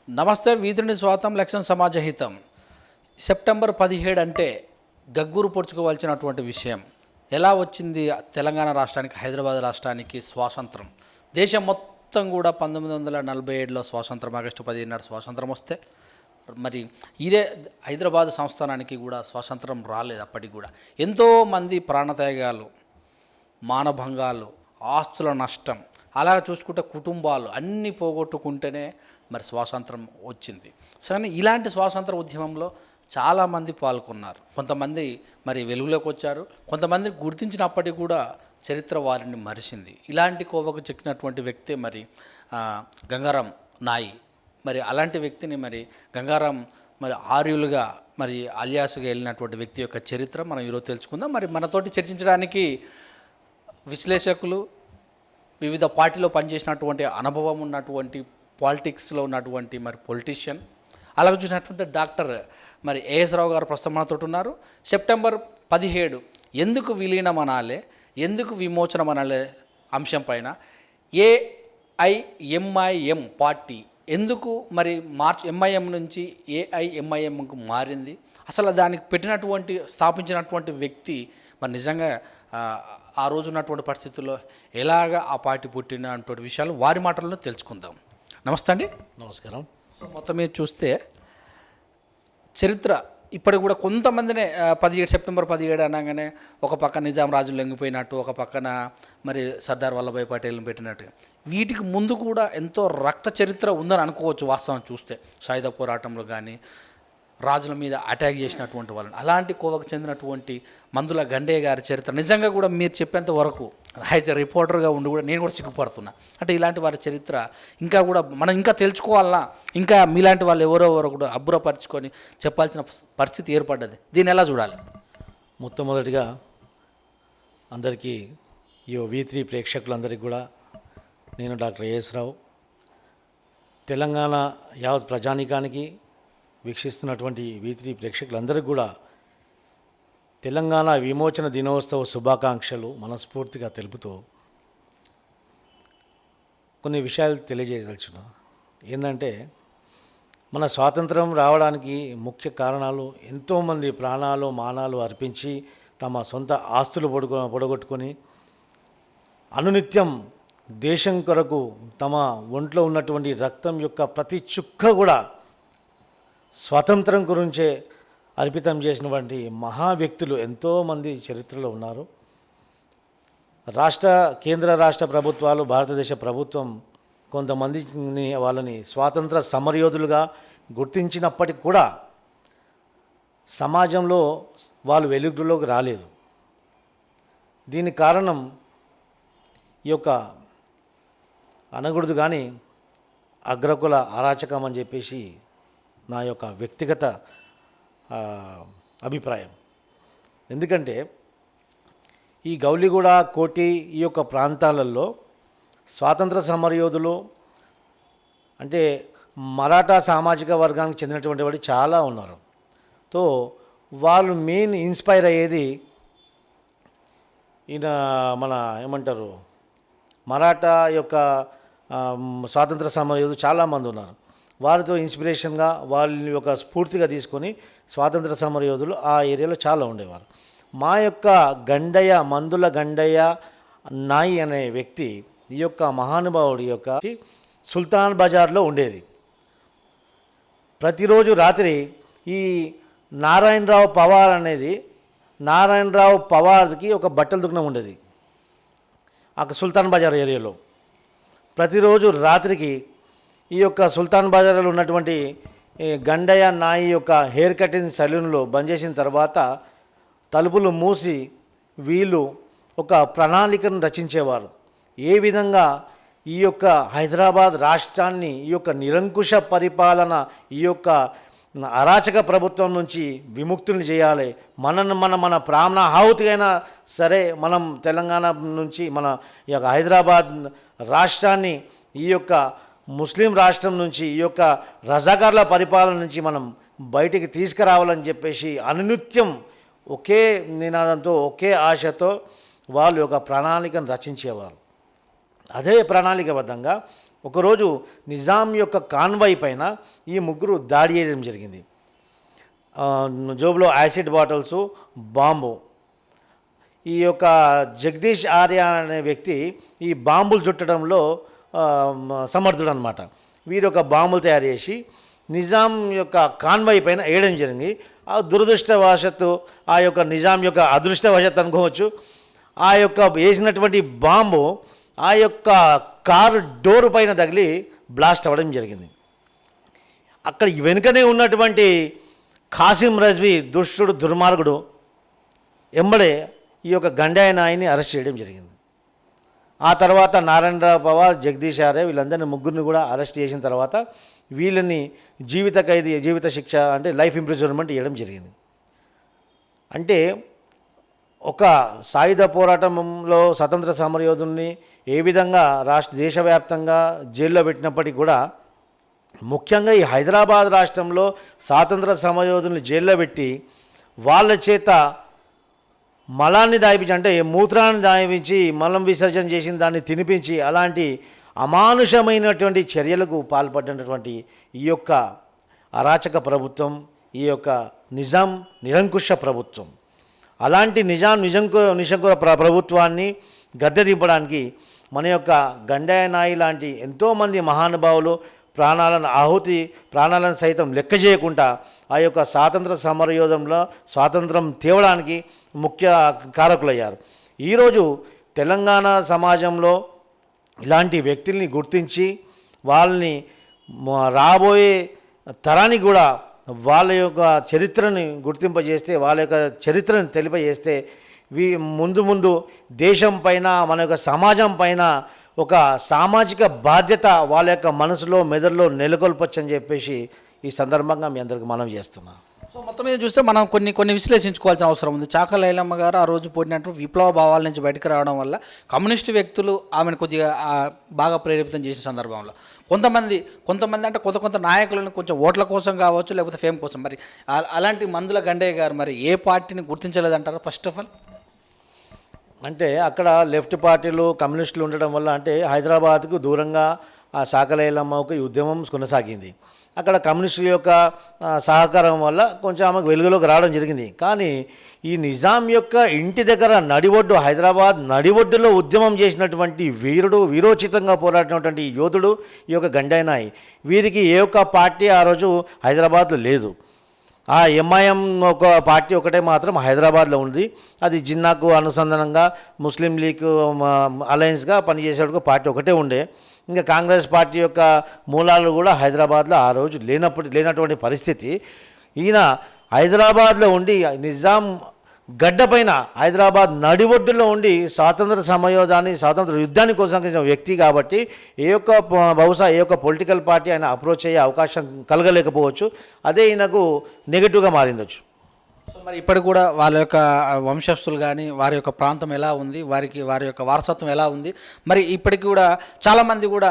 నమస్తే. వీధుని స్వాతం లక్ష్యం సమాజహితం. సెప్టెంబర్ 17 అంటే గగ్గురు పొడుచుకోవాల్సినటువంటి విషయం. ఎలా వచ్చింది తెలంగాణ రాష్ట్రానికి, హైదరాబాద్ రాష్ట్రానికి స్వాతంత్రం? దేశం మొత్తం కూడా 1947లో స్వాతంత్రం, ఆగస్టు 15 నాడు స్వాతంత్రం వస్తే మరి ఇదే హైదరాబాద్ సంస్థానానికి కూడా స్వాతంత్రం రాలేదు. అప్పటికి కూడా ఎంతోమంది ప్రాణత్యాగాలు, మానభంగాలు, ఆస్తుల నష్టం, అలా చూసుకుంటే కుటుంబాలు అన్నీ పోగొట్టుకుంటేనే మరి స్వాతంత్రం వచ్చింది. కానీ ఇలాంటి స్వాతంత్ర ఉద్యమంలో చాలామంది పాల్గొన్నారు. కొంతమంది మరి వెలుగులోకి వచ్చారు, కొంతమంది గుర్తించినప్పటికీ కూడా చరిత్ర వారిని మరిచింది. ఇలాంటి కోవకు చెక్కినటువంటి వ్యక్తి మరి గంగారాం నాయి. మరి అలాంటి వ్యక్తిని మరి గంగారాం మరి ఆర్యులుగా మరి అలియాసుగా వెళ్ళినటువంటి వ్యక్తి యొక్క చరిత్ర మనం ఈరోజు తెలుసుకుందాం. మరి మనతోటి చర్చించడానికి విశ్లేషకులు, వివిధ పార్టీలో పనిచేసినటువంటి అనుభవం ఉన్నటువంటి, పాలిటిక్స్లో ఉన్నటువంటి మరి పొలిటీషియన్, అలాగే చూసినటువంటి డాక్టర్ మరి ఏఎస్ రావు గారు ప్రస్తుతం మనతో ఉన్నారు. సెప్టెంబర్ 17 ఎందుకు విలీనం అనాలి, ఎందుకు విమోచనం అనాలి అంశం పైన ఏఐఎంఐఎం పార్టీ ఎందుకు మరి ఎంఐఎం నుంచి ఏఐఎంఐఎంకు మారింది, అసలు దానికి పెట్టినటువంటి స్థాపించినటువంటి వ్యక్తి మరి నిజంగా ఆ రోజు ఉన్నటువంటి పరిస్థితుల్లో ఎలాగ ఆ పార్టీ పుట్టినటువంటి విషయాలు వారి మాటల్లో తెలుసుకుందాం. నమస్తే అండి. నమస్కారం. మొత్తం మీద చూస్తే చరిత్ర ఇప్పటికి కూడా కొంతమందినే సెప్టెంబర్ 17 అనగానే ఒక పక్క నిజాం రాజులు లొంగిపోయినట్టు, ఒక పక్కన మరి సర్దార్ వల్లభాయ్ పటేల్ని పెట్టినట్టు, వీటికి ముందు కూడా ఎంతో రక్త చరిత్ర ఉందని అనుకోవచ్చు. వాస్తవం చూస్తే సాయుధ పోరాటంలో కానీ రాజుల మీద అటాక్ చేసినటువంటి వాళ్ళని, అలాంటి కోవకు చెందినటువంటి మందుల గండయ్య గారి చరిత్ర నిజంగా కూడా మీరు చెప్పేంత వరకు యాజ్ ఎ రిపోర్టర్గా ఉండి కూడా నేను కూడా సిగ్గుపడుతున్నా. అంటే ఇలాంటి వారి చరిత్ర ఇంకా కూడా మనం ఇంకా తెలుసుకోవాలన్నా, ఇంకా మీలాంటి వాళ్ళు ఎవరో కూడా అబ్బురపరుచుకొని చెప్పాల్సిన పరిస్థితి ఏర్పడ్డది. దీన్ని ఎలా చూడాలి? మొట్టమొదటిగా అందరికీ ఈ V3 ప్రేక్షకులందరికీ కూడా నేను డాక్టర్ ఏఎస్ రావు, తెలంగాణ యావత్ ప్రజానీకానికి వీక్షిస్తున్నటువంటి V3 ప్రేక్షకులందరికీ కూడా తెలంగాణ విమోచన దినోత్సవ శుభాకాంక్షలు మనస్ఫూర్తిగా తెలుపుతూ కొన్ని విషయాలు తెలియజేయదలుచున్నా. ఏంటంటే, మన స్వాతంత్రం రావడానికి ముఖ్య కారణాలు ఎంతోమంది ప్రాణాలు మానాలు అర్పించి తమ సొంత ఆస్తులు పొడగొట్టుకొని అనునిత్యం దేశం కొరకు తమ ఒంట్లో ఉన్నటువంటి రక్తం యొక్క ప్రతి చుక్క కూడా స్వాతంత్రం గురించే అర్పితం చేసినటువంటి మహా వ్యక్తులు ఎంతోమంది చరిత్రలో ఉన్నారు. కేంద్ర రాష్ట్ర ప్రభుత్వాలు, భారతదేశ ప్రభుత్వం కొంతమందిని వాళ్ళని స్వాతంత్ర సమరయోధులుగా గుర్తించినప్పటికి కూడా సమాజంలో వాళ్ళు వెలుగులోకి రాలేదు. దీనికి కారణం ఈ యొక్క అనకూడదు కానీ అగ్రకుల అరాచకం అని చెప్పేసి నా యొక్క వ్యక్తిగత అభిప్రాయం. ఎందుకంటే ఈ గౌలిగూడ, కోటి ఈ యొక్క ప్రాంతాలలో స్వాతంత్ర సమరయోధులు అంటే మరాఠా సామాజిక వర్గానికి చెందినటువంటి వాడు చాలా ఉన్నారు. సో వాళ్ళు మెయిన్ ఇన్స్పైర్ అయ్యేది ఈయన మన ఏమంటారు మరాఠా యొక్క స్వాతంత్ర సమరయోధులు చాలామంది ఉన్నారు. వారితో ఇన్స్పిరేషన్గా వాళ్ళని ఒక స్ఫూర్తిగా తీసుకొని స్వాతంత్ర సమరయోధులు ఆ ఏరియాలో చాలా ఉండేవారు. మా యొక్క గండయ్య, మందుల గండయ్య నాయి అనే వ్యక్తి, ఈ యొక్క మహానుభావుడి యొక్క సుల్తాన్ బజార్లో ఉండేది. ప్రతిరోజు రాత్రి ఈ నారాయణరావు పవార్ అనేది, నారాయణరావు పవార్కి ఒక బట్టల దుకాణం ఉండేది ఆ సుల్తాన్ బజార్ ఏరియాలో. ప్రతిరోజు రాత్రికి ఈ యొక్క సుల్తాన్ బజార్లో ఉన్నటువంటి గండయ్య నాయి యొక్క హెయిర్ కటింగ్ సలూన్లో బంద్ చేసిన తర్వాత తలుపులు మూసి వీళ్ళు ఒక ప్రణాళికను రచించేవారు. ఏ విధంగా ఈ యొక్క హైదరాబాద్ రాష్ట్రాన్ని, ఈ యొక్క నిరంకుశ పరిపాలన, ఈ యొక్క అరాచక ప్రభుత్వం నుంచి విముక్తులు చేయాలి, మన ప్రాణాహుతి అయినా సరే మనం తెలంగాణ నుంచి, మన ఈ యొక్క హైదరాబాద్ రాష్ట్రాన్ని ఈ యొక్క ముస్లిం రాష్ట్రం నుంచి, ఈ యొక్క రజాకార్ల పరిపాలన నుంచి మనం బయటికి తీసుకురావాలని చెప్పేసి అనునిత్యం ఒకే నినాదంతో, ఒకే ఆశతో వాళ్ళు ఒక ప్రణాళికను రచించేవారు. అదే ప్రణాళికబద్ధంగా ఒకరోజు నిజాం యొక్క కాన్వాయ్ పైన ఈ ముగ్గురు దాడి చేయడం జరిగింది. జోబులో యాసిడ్ బాటిల్స్, బాంబు. ఈ యొక్క జగదీష్ ఆర్య అనే వ్యక్తి ఈ బాంబులు చుట్టడంలో సమర్థుడు అనమాట. వీరు ఒక బాంబులు తయారు చేసి నిజాం యొక్క కాన్వాయ్ పైన వేయడం జరిగింది. ఆ దురదృష్టవశాత్తు, ఆ యొక్క నిజాం యొక్క అదృష్టవశాత్తు అనుకోవచ్చు, ఆ యొక్క వేసినటువంటి బాంబు ఆ యొక్క కారు డోర్ పైన తగిలి బ్లాస్ట్ అవ్వడం జరిగింది. అక్కడ వెనుకనే ఉన్నటువంటి ఖాసిం రజ్వీ దుష్టుడు, దుర్మార్గుడు ఎంబడే ఈ యొక్క గండాయ నాయిని అరెస్ట్ చేయడం జరిగింది. ఆ తర్వాత నారాయణరావు పవార్, జగదీష్ ఆర్య వీళ్ళందరినీ ముగ్గురిని కూడా అరెస్ట్ చేసిన తర్వాత వీళ్ళని జీవిత శిక్ష అంటే లైఫ్ ఇంప్రిజన్మెంట్ ఇవ్వడం జరిగింది. అంటే ఒక సాయుధ పోరాటంలో స్వతంత్ర సమరయోధుల్ని ఏ విధంగా దేశవ్యాప్తంగా జైల్లో పెట్టినప్పటికీ కూడా ముఖ్యంగా ఈ హైదరాబాద్ రాష్ట్రంలో స్వాతంత్ర సమరయోధుల్ని జైల్లో పెట్టి వాళ్ళ చేత మలాన్ని దాయిపించి, అంటే మూత్రాన్ని దాయిపించి మలం విసర్జన చేసిన దాన్ని తినిపించి అలాంటి అమానుషమైనటువంటి చర్యలకు పాల్పడినటువంటి ఈ యొక్క అరాచక ప్రభుత్వం, ఈ యొక్క నిజాం నిరంకుశ ప్రభుత్వం, అలాంటి నిశంకుర ప్రభుత్వాన్ని గద్దె దింపడానికి మన యొక్క గండాయ నాయి లాంటి ఎంతోమంది మహానుభావులు ప్రాణాలను సైతం లెక్క చేయకుండా ఆ యొక్క స్వాతంత్ర సమరయోధంలో స్వాతంత్రం తేవడానికి ముఖ్య కారకులయ్యారు. ఈరోజు తెలంగాణ సమాజంలో ఇలాంటి వ్యక్తుల్ని గుర్తించి వాళ్ళని రాబోయే తరానికి కూడా వాళ్ళ యొక్క చరిత్రని గుర్తింపజేస్తే, వాళ్ళ యొక్క చరిత్రను తెలియజేస్తే ముందు దేశం పైన, మన యొక్క సమాజం పైన ఒక సామాజిక బాధ్యత వాళ్ళ యొక్క మనసులో మెదడులో నెలకొల్పొచ్చని చెప్పేసి ఈ సందర్భంగా మీ అందరికి మనం చేస్తున్నాం. సో మొత్తం మీద చూస్తే మనం కొన్ని విశ్లేషించుకోవాల్సిన అవసరం ఉంది. చాక లైలమ్మ గారు ఆ రోజు పోయినట్టు విప్లవ భావాల నుంచి బయటకు రావడం వల్ల కమ్యూనిస్టు వ్యక్తులు ఆమెను కొద్దిగా బాగా ప్రేరేపితం చేసిన సందర్భంలో కొంతమంది అంటే కొంత నాయకులను కొంచెం ఓట్ల కోసం కావచ్చు, లేకపోతే ఫేమ్ కోసం, మరి అలాంటి మందుల గండయ్య గారు మరి ఏ పార్టీని గుర్తించలేదంటారా? ఫస్ట్ ఆఫ్ ఆల్ అంటే అక్కడ లెఫ్ట్ పార్టీలు, కమ్యూనిస్టులు ఉండడం వల్ల అంటే హైదరాబాద్కు దూరంగా ఆ శాఖలైలమ్మకు ఈ ఉద్యమం కొనసాగింది. అక్కడ కమ్యూనిస్టుల యొక్క సహకారం వల్ల కొంచెం ఆమెకు వెలుగులోకి రావడం జరిగింది. కానీ ఈ నిజాం యొక్క ఇంటి దగ్గర నడిబొడ్డు, హైదరాబాద్ నడిబొడ్డులో ఉద్యమం చేసినటువంటి వీరోచితంగా పోరాడినటువంటి యోధుడు ఈ యొక్క గండాయ నాయి. వీరికి ఏ ఒక్క పార్టీ ఆ రోజు హైదరాబాద్లో లేదు. ఆ ఎంఐఎం ఒక పార్టీ ఒకటే మాత్రం హైదరాబాద్లో ఉంది. అది జిన్నాకు అనుసంధానంగా ముస్లిం లీగ్ అలయన్స్గా పనిచేసేటప్పుడు పార్టీ ఒకటే ఉండే. ఇంకా కాంగ్రెస్ పార్టీ యొక్క మూలాలు కూడా హైదరాబాద్లో ఆ రోజు లేనటువంటి పరిస్థితి. ఈయన హైదరాబాద్లో ఉండి నిజాం గడ్డపైన హైదరాబాద్ నడిబొడ్డులో ఉండి స్వాతంత్ర యుద్ధాన్ని కొనసాగించిన వ్యక్తి కాబట్టి బహుశా ఏ యొక్క పొలిటికల్ పార్టీ ఆయన అప్రోచ్ అయ్యే అవకాశం కలగలేకపోవచ్చు. అదే ఈయనకు నెగిటివ్గా మారిందచ్చు. సో మరి ఇప్పటికి కూడా వాళ్ళ యొక్క వంశస్థులు కానీ వారి యొక్క ప్రాంతం ఎలా ఉంది, వారి యొక్క వారసత్వం ఎలా ఉంది, మరి ఇప్పటికి కూడా చాలామంది కూడా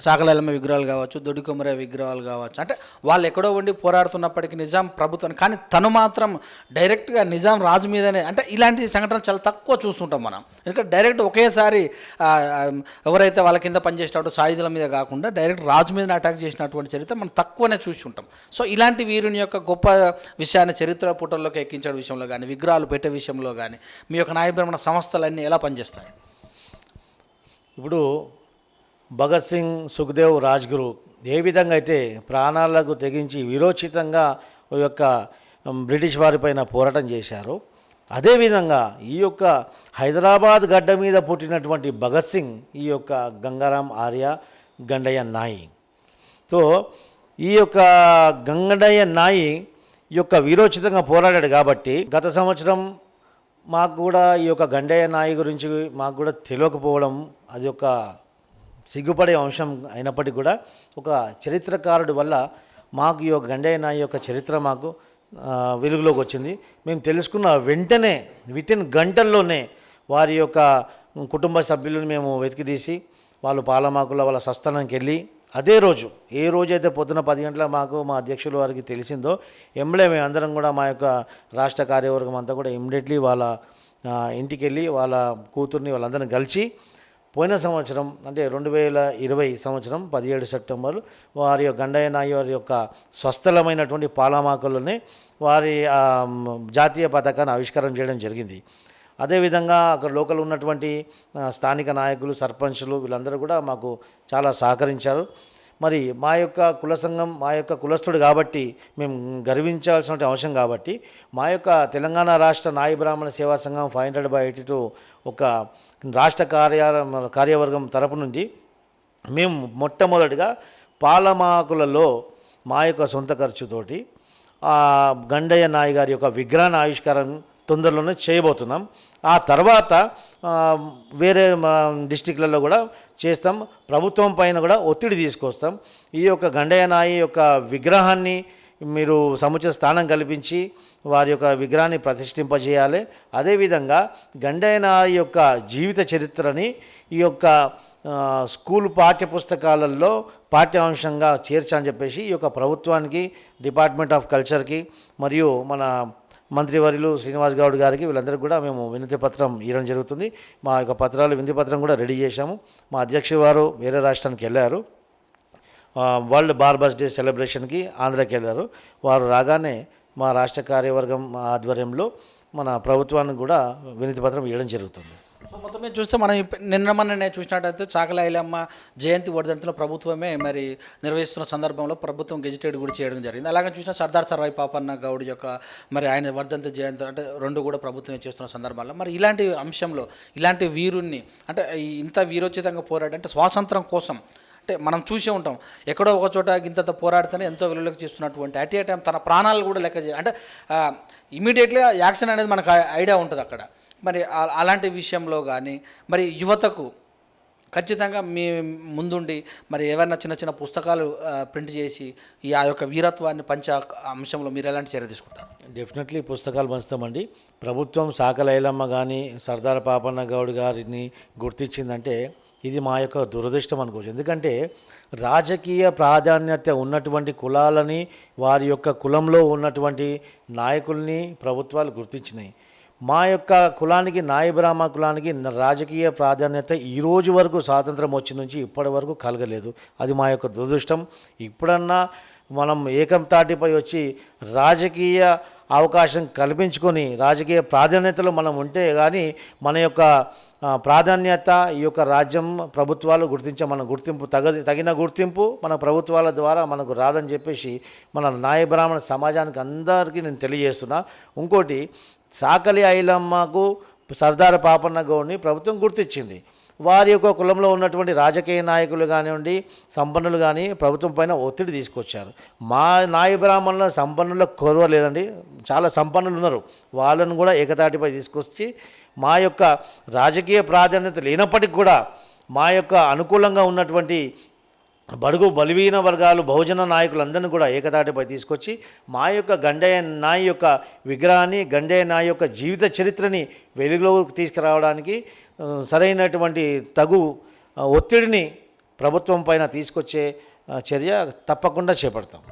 శాకలైలమ్మ విగ్రహాలు కావచ్చు, దొడ్డికొమర విగ్రహాలు కావచ్చు, అంటే వాళ్ళు ఎక్కడో ఉండి పోరాడుతున్నప్పటికీ నిజాం ప్రభుత్వం, కానీ తను మాత్రం డైరెక్ట్గా నిజాం రాజు మీదనే, అంటే ఇలాంటి సంఘటనలు చాలా తక్కువ చూస్తుంటాం మనం. ఎందుకంటే డైరెక్ట్ ఒకేసారి ఎవరైతే వాళ్ళ కింద పనిచేసేటప్పుడు సాయుధుల మీద కాకుండా డైరెక్ట్ రాజు మీద అటాక్ చేసినటువంటి చరిత్ర మనం తక్కువనే చూసి ఉంటాం. సో ఇలాంటి వీరుని యొక్క గొప్ప విషయాన్ని చరిత్ర పుటల్లోకి ఎక్కించే విషయంలో కానీ, విగ్రహాలు పెట్టే విషయంలో కానీ మీ యొక్క న్యాయపరమైన సంస్థలన్నీ ఎలా పనిచేస్తాయి? ఇప్పుడు భగత్ సింగ్, సుఖ్దేవ్, రాజ్గురు ఏ విధంగా అయితే ప్రాణాలకు తెగించి వీరోచితంగా యొక్క బ్రిటిష్ వారిపైన పోరాటం చేశారో, అదేవిధంగా ఈ యొక్క హైదరాబాద్ గడ్డ మీద పుట్టినటువంటి భగత్ సింగ్ ఈ యొక్క గంగారాం ఆర్య గండయ్య నాయి. సో ఈ యొక్క గంగడయ్య నాయి ఈ యొక్క వీరోచితంగా పోరాడాడు కాబట్టి గత సంవత్సరం మాకు కూడా ఈ యొక్క గండయ్య నాయి గురించి మాకు కూడా తెలియకపోవడం అది ఒక సిగ్గుపడే అంశం అయినప్పటికీ కూడా ఒక చరిత్రకారుడి వల్ల మాకు ఈ యొక్క గండయ్య నాయి యొక్క చరిత్ర మాకు వెలుగులోకి వచ్చింది. మేము తెలుసుకున్న వెంటనే వితిన్ గంటల్లోనే వారి యొక్క కుటుంబ సభ్యులను మేము వెతికితీసి వాళ్ళు పాలమాకుల వాళ్ళ స్వస్థానానికి వెళ్ళి అదే రోజు ఏ రోజైతే పొద్దున 10 గంటల మాకు మా అధ్యక్షుల వారికి తెలిసిందో ఎంబడే మేము అందరం కూడా మా యొక్క రాష్ట్ర కార్యవర్గం అంతా కూడా ఇమ్మీడియట్లీ వాళ్ళ ఇంటికి వెళ్ళి వాళ్ళ కూతుర్ని వాళ్ళందరిని కలిసి పోయిన సంవత్సరం అంటే 2020 సంవత్సరం 17 సెప్టెంబర్ వారి గండయ్య నాయి వారి యొక్క స్వస్థలమైనటువంటి పాలమాకులోనే వారి జాతీయ పతాకాన్ని ఆవిష్కారం చేయడం జరిగింది. అదేవిధంగా అక్కడ లోకల్ ఉన్నటువంటి స్థానిక నాయకులు, సర్పంచులు వీళ్ళందరూ కూడా మాకు చాలా సహకరించారు. మరి మా యొక్క కుల సంఘం, మా యొక్క కులస్తుడు కాబట్టి మేము గర్వించాల్సిన అవసరం కాబట్టి మా యొక్క తెలంగాణ రాష్ట్ర నాయి బ్రాహ్మణ సేవా సంఘం 500/82 ఒక రాష్ట్ర కార్యవర్గం తరపు నుండి మేము మొట్టమొదటిగా పాలమాకులలో మా యొక్క సొంత ఖర్చుతోటి గండయ్య నాయి గారి యొక్క విగ్రహాన్ని ఆవిష్కారం తొందరలోనే చేయబోతున్నాం. ఆ తర్వాత వేరే డిస్టిక్లలో కూడా చేస్తాం. ప్రభుత్వం పైన కూడా ఒత్తిడి తీసుకొస్తాం. ఈ యొక్క గండయ్య నాయి యొక్క విగ్రహాన్ని మీరు సముచిత స్థానం కల్పించి వారి యొక్క విగ్రహాన్ని ప్రతిష్ఠింపజేయాలి. అదేవిధంగా గండయ్య నాయి యొక్క జీవిత చరిత్రని ఈ యొక్క స్కూల్ పాఠ్యపుస్తకాలలో పాఠ్యాంశంగా చేర్చని చెప్పేసి ఈ యొక్క ప్రభుత్వానికి, డిపార్ట్మెంట్ ఆఫ్ కల్చర్కి మరియు మన మంత్రివర్యులు శ్రీనివాస్ గౌడ్ గారికి వీళ్ళందరికీ కూడా మేము వినతి పత్రం ఇవ్వడం జరుగుతుంది. మా యొక్క పత్రాలు వినతి పత్రం కూడా రెడీ చేశాము. మా అధ్యక్షుడు వారు వేరే రాష్ట్రానికి వెళ్ళారు, వరల్డ్ బార్బర్స్ డే సెలబ్రేషన్కి ఆంధ్రాకి వెళ్ళారు. వారు రాగానే మా రాష్ట్ర కార్యవర్గం ఆధ్వర్యంలో మన ప్రభుత్వానికి కూడా వినతి పత్రం ఇవ్వడం జరుగుతుంది. సో మొత్తం మీద చూస్తే మనం నిన్నమనే చూసినట్టయితే చాకలి ఐలమ్మ జయంతి వర్ధంతిలో ప్రభుత్వమే మరి నిర్వహిస్తున్న సందర్భంలో ప్రభుత్వం గెజిటెడ్ కూడా చేయడం జరిగింది. అలాగే చూసిన సర్దార్ సర్వాయి పాపన్న గౌడ్ యొక్క మరి ఆయన వర్ధంతి జయంతి అంటే రెండు కూడా ప్రభుత్వమే చేస్తున్న సందర్భాల్లో మరి ఇలాంటి అంశంలో ఇలాంటి వీరుణ్ణి అంటే ఇంత వీరోచితంగా పోరాడంటే స్వాతంత్రం కోసం అంటే మనం చూసే ఉంటాం ఎక్కడో ఒక చోట ఇంత పోరాడితేనే ఎంతో వెలుగులోకి చేస్తున్నటువంటి అట్ ఏ టైం తన ప్రాణాలు కూడా లెక్క అంటే ఇమీడియట్గా యాక్షన్ అనేది మనకు ఐడియా ఉంటుంది అక్కడ. మరి అలాంటి విషయంలో కానీ మరి యువతకు ఖచ్చితంగా మీ ముందుండి మరి ఏవైనా చిన్న చిన్న పుస్తకాలు ప్రింట్ చేసి ఆ యొక్క వీరత్వాన్ని పంచే అంశంలో మీరు ఎలాంటి చర్య తీసుకుంటారు? డెఫినెట్లీ పుస్తకాలు పంచుతామండి. ప్రభుత్వం చాకలి ఐలమ్మ కానీ సర్దార్ పాపన్న గౌడ్ గారిని గుర్తించిందంటే ఇది మా యొక్క దురదృష్టం అనుకోవచ్చు. ఎందుకంటే రాజకీయ ప్రాధాన్యత ఉన్నటువంటి కులాలని, వారి యొక్క కులంలో ఉన్నటువంటి నాయకుల్ని ప్రభుత్వాలు గుర్తించినాయి. మా యొక్క కులానికి, నాయి బ్రాహ్మణ కులానికి రాజకీయ ప్రాధాన్యత ఈరోజు వరకు స్వాతంత్రం వచ్చి నుంచి ఇప్పటి వరకు కలగలేదు. అది మా యొక్క దురదృష్టం. ఇప్పుడన్నా మనం ఏకం తాటిపై వచ్చి రాజకీయ అవకాశం కల్పించుకొని రాజకీయ ప్రాధాన్యతలో మనం ఉంటే కానీ మన యొక్క ప్రాధాన్యత ఈ యొక్క రాజ్యం ప్రభుత్వాలు మన గుర్తింపు తగిన గుర్తింపు మన ప్రభుత్వాల ద్వారా మనకు రాదని చెప్పేసి మన నాయ బ్రాహ్మణ సమాజానికి అందరికీ నేను తెలియజేస్తున్నా. ఇంకోటి, చాకలి ఐలమ్మకు సర్దార్ పాపన్న గౌడ్ని ప్రభుత్వం గుర్తించింది. వారి యొక్క కులంలో ఉన్నటువంటి రాజకీయ నాయకులు కానివ్వండి, సంపన్నులు కానీ ప్రభుత్వం పైన ఒత్తిడి తీసుకొచ్చారు. మా నాయ బ్రాహ్మణుల సంపన్నుల కొరవ లేదండి, చాలా సంపన్నులు ఉన్నారు. వాళ్ళను కూడా ఏకతాటిపై తీసుకొచ్చి మా యొక్క రాజకీయ ప్రాధాన్యత లేనప్పటికీ కూడా మా యొక్క అనుకూలంగా ఉన్నటువంటి బడుగు బలహీన వర్గాలు, బహుజన నాయకులందరినీ కూడా ఏకతాటిపై తీసుకొచ్చి మా యొక్క గండయ్య నాయి యొక్క విగ్రహాన్ని, గండయ్య నాయి యొక్క జీవిత చరిత్రని వెలుగులోకి తీసుకురావడానికి సరైనటువంటి తగు ఒత్తిడిని ప్రభుత్వం పైన తీసుకొచ్చే చర్య తప్పకుండా చేపడతాం.